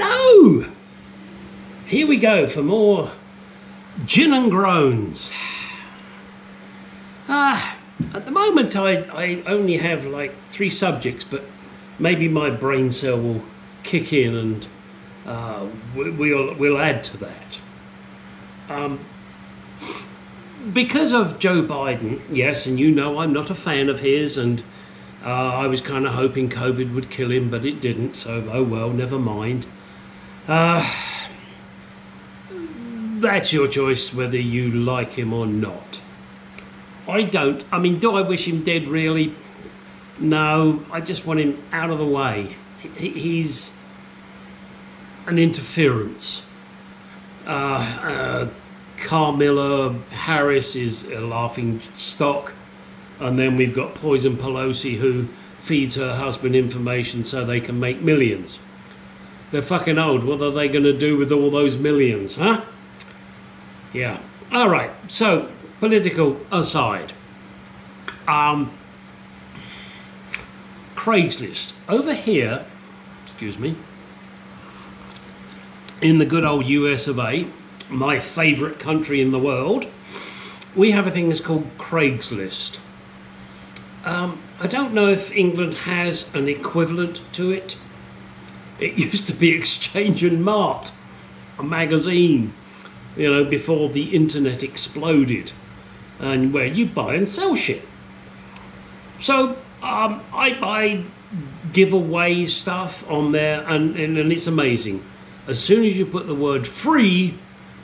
Hello! Here we go for more Gin and Groans. At the moment I only have like 3 subjects, but maybe my brain cell will kick in and we'll add to that. Because of Joe Biden, yes, and you know I'm not a fan of his, and I was kind of hoping COVID would kill him, but it didn't, so oh well, never mind. That's your choice whether you like him or not. I don't. I mean, do I wish him dead, really? No, I just want him out of the way. He's an interference. Kamala Harris is a laughing stock. And then we've got Poison Pelosi, who feeds her husband information so they can make millions. They're fucking old. What are they going to do with all those millions, huh? Yeah. All right. So, political aside. Craigslist. Over here, excuse me, in the good old US of A, my favourite country in the world, we have a thing that's called Craigslist. I don't know if England has an equivalent to it. It used to be Exchange and Mart, a magazine, you know, before the internet exploded, and where you buy and sell shit. So I buy giveaway stuff on there, and it's amazing. As soon as you put the word free,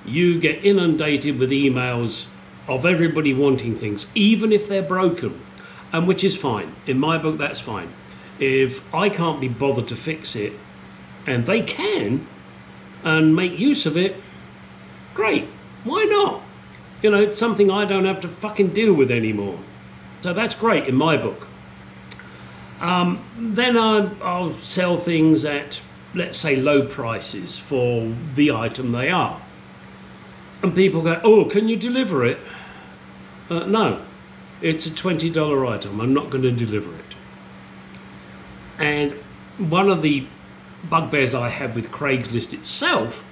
you get inundated with emails of everybody wanting things, even if they're broken. And which is fine. In my book, that's fine. If I can't be bothered to fix it, and they can, and make use of it, great. Why not? You know, it's something I don't have to fucking deal with anymore. So that's great in my book. Then I'll sell things at, let's say, low prices for the item they are. And people go, oh, can you deliver it? No. It's a $20 item. I'm not going to deliver it. And one of the bugbears I have with Craigslist itself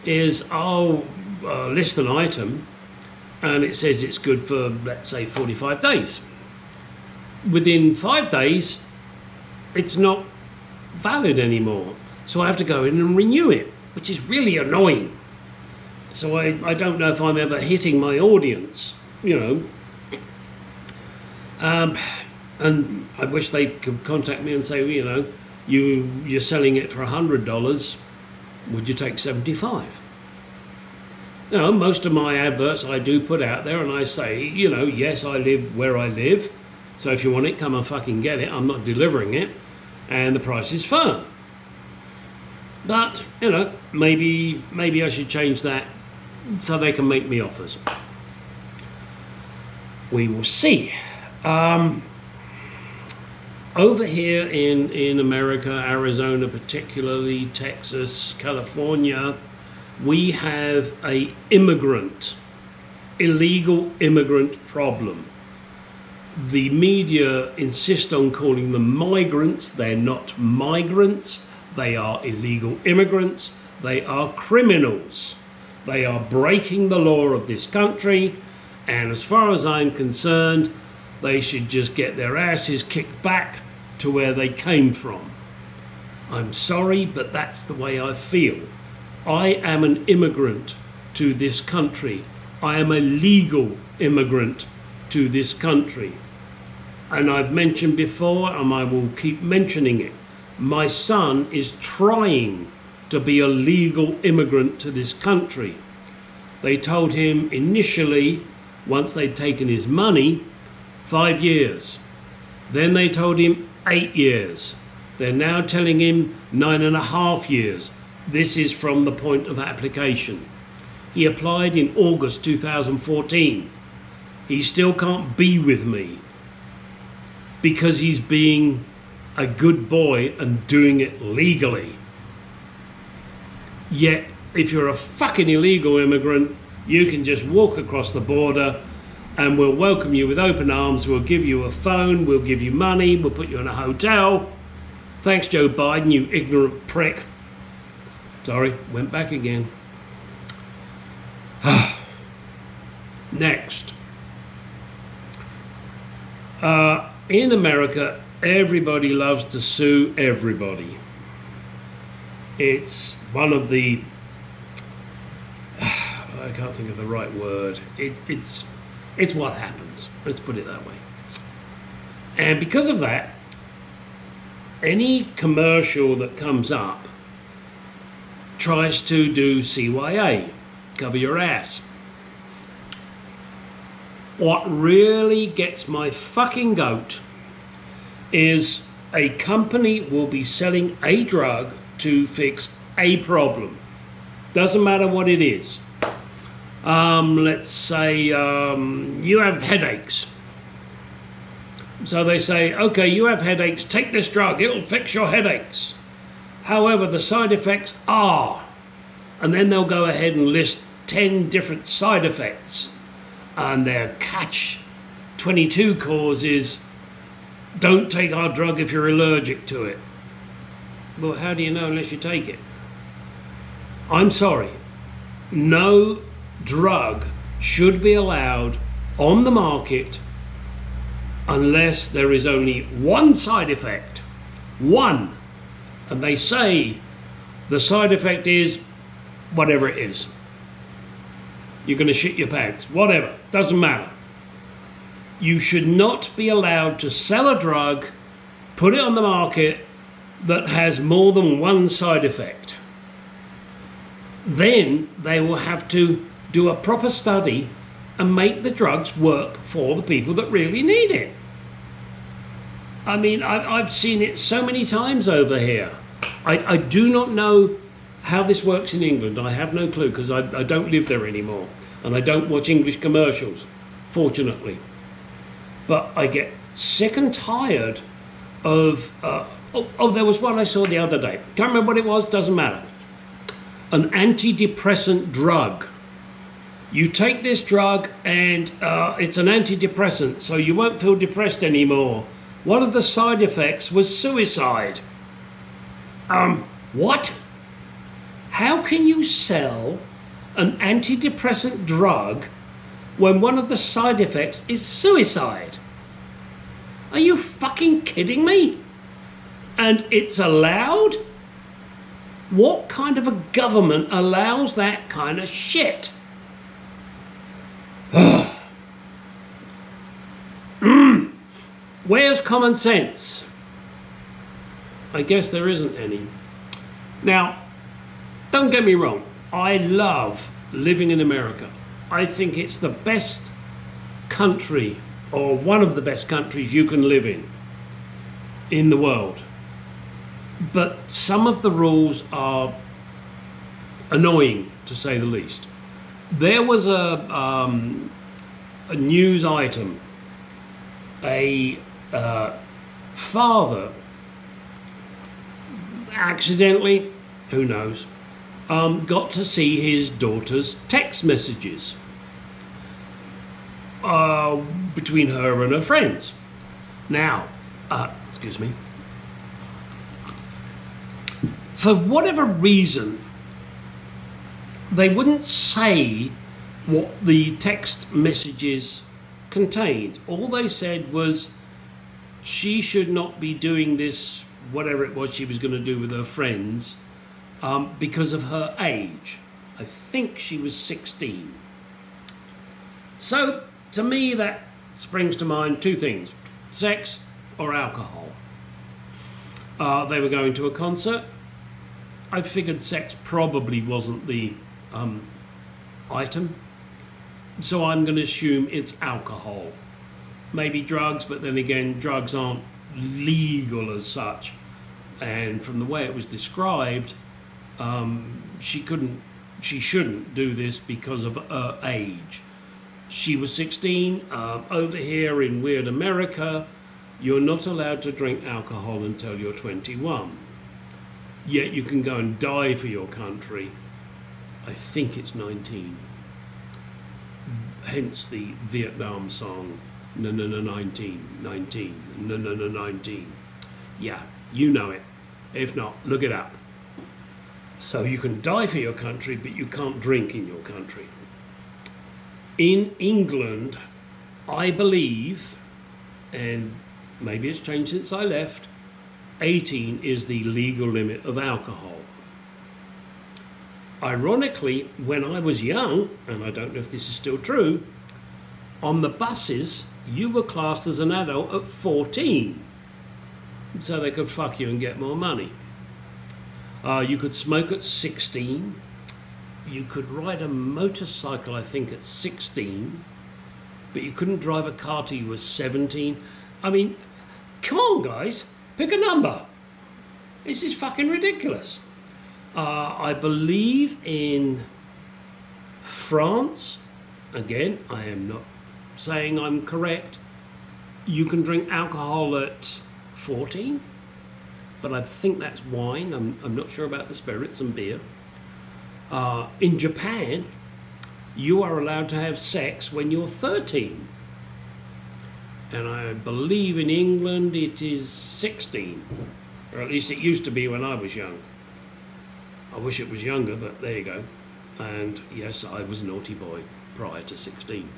is I'll list an item and it says it's good for, let's say, 45 days. Within 5 days, it's not valid anymore. So I have to go in and renew it, which is really annoying. So I don't know if I'm ever hitting my audience, you know. And I wish they could contact me and say, you know, you're selling it for $100. Would you take 75? You know, most of my adverts I do put out there, and I say, you know, yes, I live where I live. So if you want it, come and fucking get it. I'm not delivering it, and the price is firm. But you know, maybe I should change that so they can make me offers. We will see. Over here in America, Arizona particularly, Texas, California, we have a illegal immigrant problem. The media insist on calling them migrants. They're not migrants. They are illegal immigrants. They are criminals. They are breaking the law of this country, and as far as I'm concerned, they should just get their asses kicked back to where they came from. I'm sorry, but that's the way I feel. I am an immigrant to this country. I am a legal immigrant to this country. And I've mentioned before, and I will keep mentioning it, my son is trying to be a legal immigrant to this country. They told him initially, once they'd taken his money, 5 years. Then they told him 8 years. They're now telling him 9.5 years. This is from the point of application. He applied in August 2014. He still can't be with me because he's being a good boy and doing it legally. Yet, if you're a fucking illegal immigrant, you can just walk across the border and we'll welcome you with open arms. We'll give you a phone, we'll give you money, we'll put you in a hotel. Thanks, Joe Biden, you ignorant prick. Sorry, went back again. Next. In America, everybody loves to sue everybody. It's one of the... I can't think of the right word. It's what happens. Let's put it that way. And because of that, any commercial that comes up tries to do CYA, cover your ass. What really gets my fucking goat is a company will be selling a drug to fix a problem. Doesn't matter what it is. Let's say you have headaches. So they say, okay, you have headaches, take this drug, it'll fix your headaches. However, the side effects are, and then they'll go ahead and list 10 different side effects. And their catch-22 cause is, don't take our drug if you're allergic to it. Well, how do you know unless you take it? I'm sorry. No drug should be allowed on the market unless there is only one side effect. One. And they say the side effect is whatever it is. You're going to shit your pants. Whatever. Doesn't matter. You should not be allowed to sell a drug, put it on the market, that has more than one side effect. Then they will have to do a proper study and make the drugs work for the people that really need it. I mean, I've seen it so many times over here. I do not know how this works in England. I have no clue because I don't live there anymore. And I don't watch English commercials, fortunately. But I get sick and tired of... there was one I saw the other day. Can't remember what it was, doesn't matter. An antidepressant drug. You take this drug and it's an antidepressant, so you won't feel depressed anymore. One of the side effects was suicide. What? How can you sell an antidepressant drug when one of the side effects is suicide? Are you fucking kidding me? And it's allowed? What kind of a government allows that kind of shit? Where's common sense? I guess there isn't any. Now, don't get me wrong. I love living in America. I think it's the best country, or one of the best countries you can live in the world. But some of the rules are annoying, to say the least. There was a news item. A father accidentally, who knows, got to see his daughter's text messages between her and her friends. Now, excuse me. For whatever reason, they wouldn't say what the text messages contained. All they said was she should not be doing this, whatever it was she was going to do with her friends, because of her age. I think she was 16. So, to me, that springs to mind two things: sex or alcohol. They were going to a concert. I figured sex probably wasn't the item, so I'm going to assume it's alcohol. Maybe drugs, but then again, drugs aren't legal as such. And from the way it was described, she shouldn't do this because of her age. She was 16. Over here in weird America, you're not allowed to drink alcohol until you're 21. Yet you can go and die for your country. I think it's 19. Hence the Vietnam song, no, 19, no, 19. Yeah, you know it. If not, look it up. So you can die for your country, but you can't drink in your country. In England, I believe, and maybe it's changed since I left, 18 is the legal limit of alcohol. Ironically, when I was young, and I don't know if this is still true, on the buses, you were classed as an adult at 14, so they could fuck you and get more money. You could smoke at 16. You could ride a motorcycle, I think, at 16, but you couldn't drive a car till you were 17. I mean, come on, guys, pick a number. This is fucking ridiculous. I believe in France, again, I am not saying I'm correct, you can drink alcohol at 14, but I think that's wine. I'm not sure about the spirits and beer. In Japan, you are allowed to have sex when you're 13. And I believe in England it is 16, or at least it used to be when I was young. I wish it was younger, but there you go. And yes, I was a naughty boy prior to 16.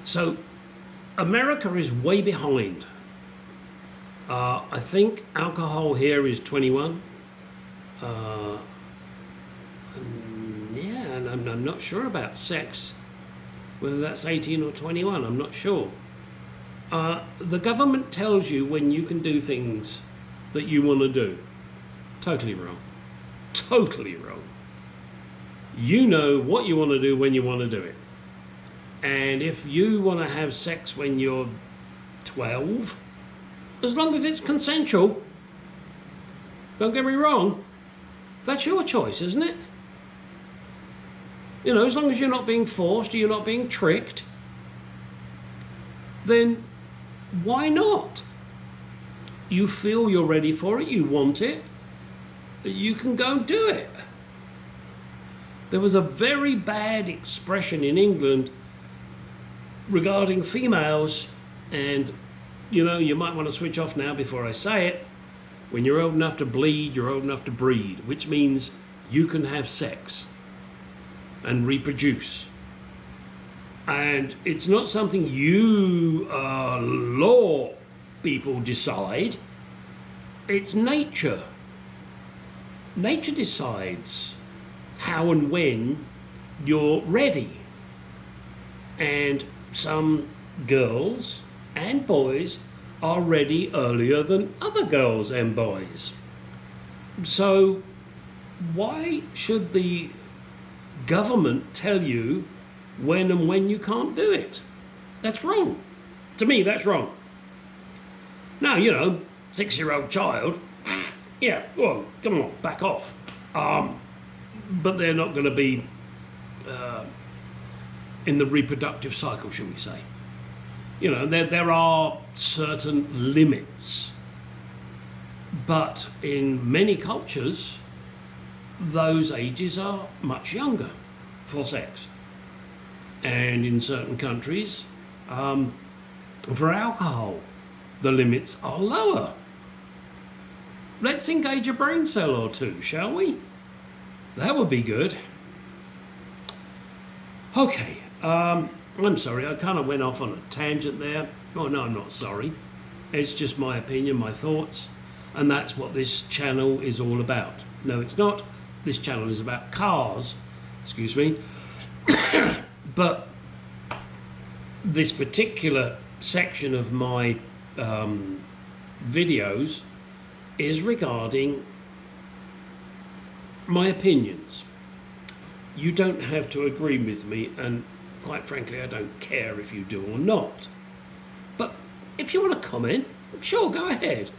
So America is way behind. I think alcohol here is 21. Yeah, and I'm not sure about sex, whether that's 18 or 21, I'm not sure. The government tells you when you can do things that you want to do. Totally wrong. Totally wrong. You know what you want to do when you want to do it. And if you want to have sex when you're 12, as long as it's consensual, don't get me wrong, that's your choice, isn't it? You know, as long as you're not being forced, or you're not being tricked, then why not? You feel you're ready for it, you want it, you can go do it. There was a very bad expression in England regarding females, and you know, you might want to switch off now before I say it. When you're old enough to bleed, you're old enough to breed, which means you can have sex and reproduce. And it's not something you law people decide. It's nature. Nature decides how and when you're ready. And some girls and boys are ready earlier than other girls and boys. So why should the government tell you when you can't do it? That's wrong. To me, that's wrong. Now, you know, 6-year-old child, yeah, well, come on, back off. But they're not going to be in the reproductive cycle, shall we say. You know, there are certain limits. But in many cultures, those ages are much younger for sex. And in certain countries, for alcohol, the limits are lower. Let's engage a brain cell or two, shall we? That would be good. Okay, I'm sorry, I kind of went off on a tangent there. Oh no, I'm not sorry. It's just my opinion, my thoughts, and that's what this channel is all about. No, it's not. This channel is about cars, excuse me. But this particular section of my videos is regarding my opinions. You don't have to agree with me, and quite frankly, I don't care if you do or not. But if you want to comment, sure, go ahead.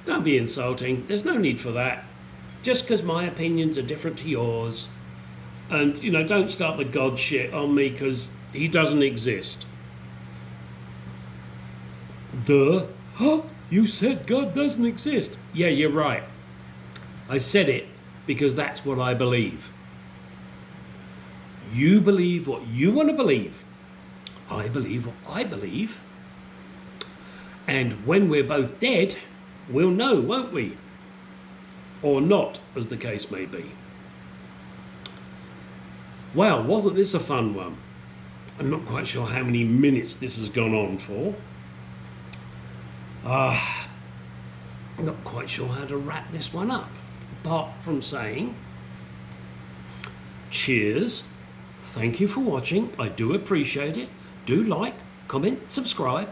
Don't be insulting. There's no need for that. Just because my opinions are different to yours. And, you know, don't start the God shit on me because he doesn't exist. Duh. Huh? You said God doesn't exist. Yeah, you're right. I said it because that's what I believe. You believe what you want to believe. I believe what I believe. And when we're both dead, we'll know, won't we? or not, as the case may be. Well, wasn't this a fun one? I'm not quite sure how many minutes this has gone on for. I'm not quite sure how to wrap this one up, apart from saying cheers, thank you for watching, I do appreciate it. Do like, comment, subscribe,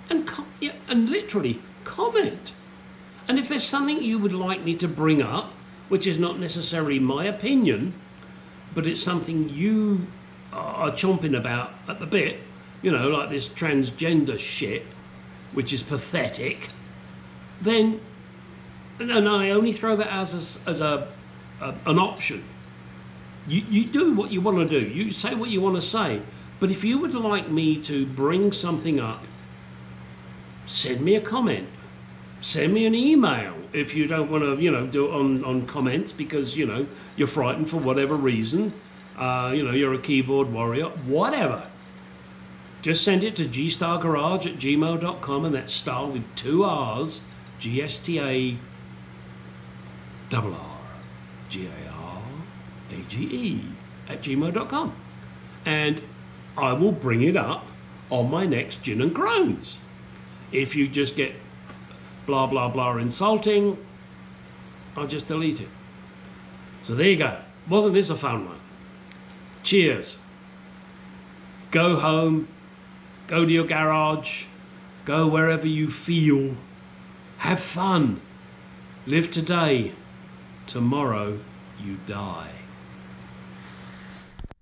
and literally comment. And if there's something you would like me to bring up, which is not necessarily my opinion, but it's something you are chomping about at the bit, you know, like this transgender shit, which is pathetic, then, and I only throw that as an option. You do what you want to do. You say what you want to say. But if you would like me to bring something up, send me a comment. Send me an email if you don't want to, you know, do it on comments because, you know, you're frightened for whatever reason. You know, you're a keyboard warrior, whatever. Just send it to gstargarage@gmail.com, and that's star with 2 R's, GSTARRGARAGE @gmail.com. And I will bring it up on my next Gin and Groans. If you just get blah, blah, blah insulting, I'll just delete it. So there you go. Wasn't this a fun one? Cheers. Go home, go to your garage, go wherever you feel. Have fun. Live today. Tomorrow you die.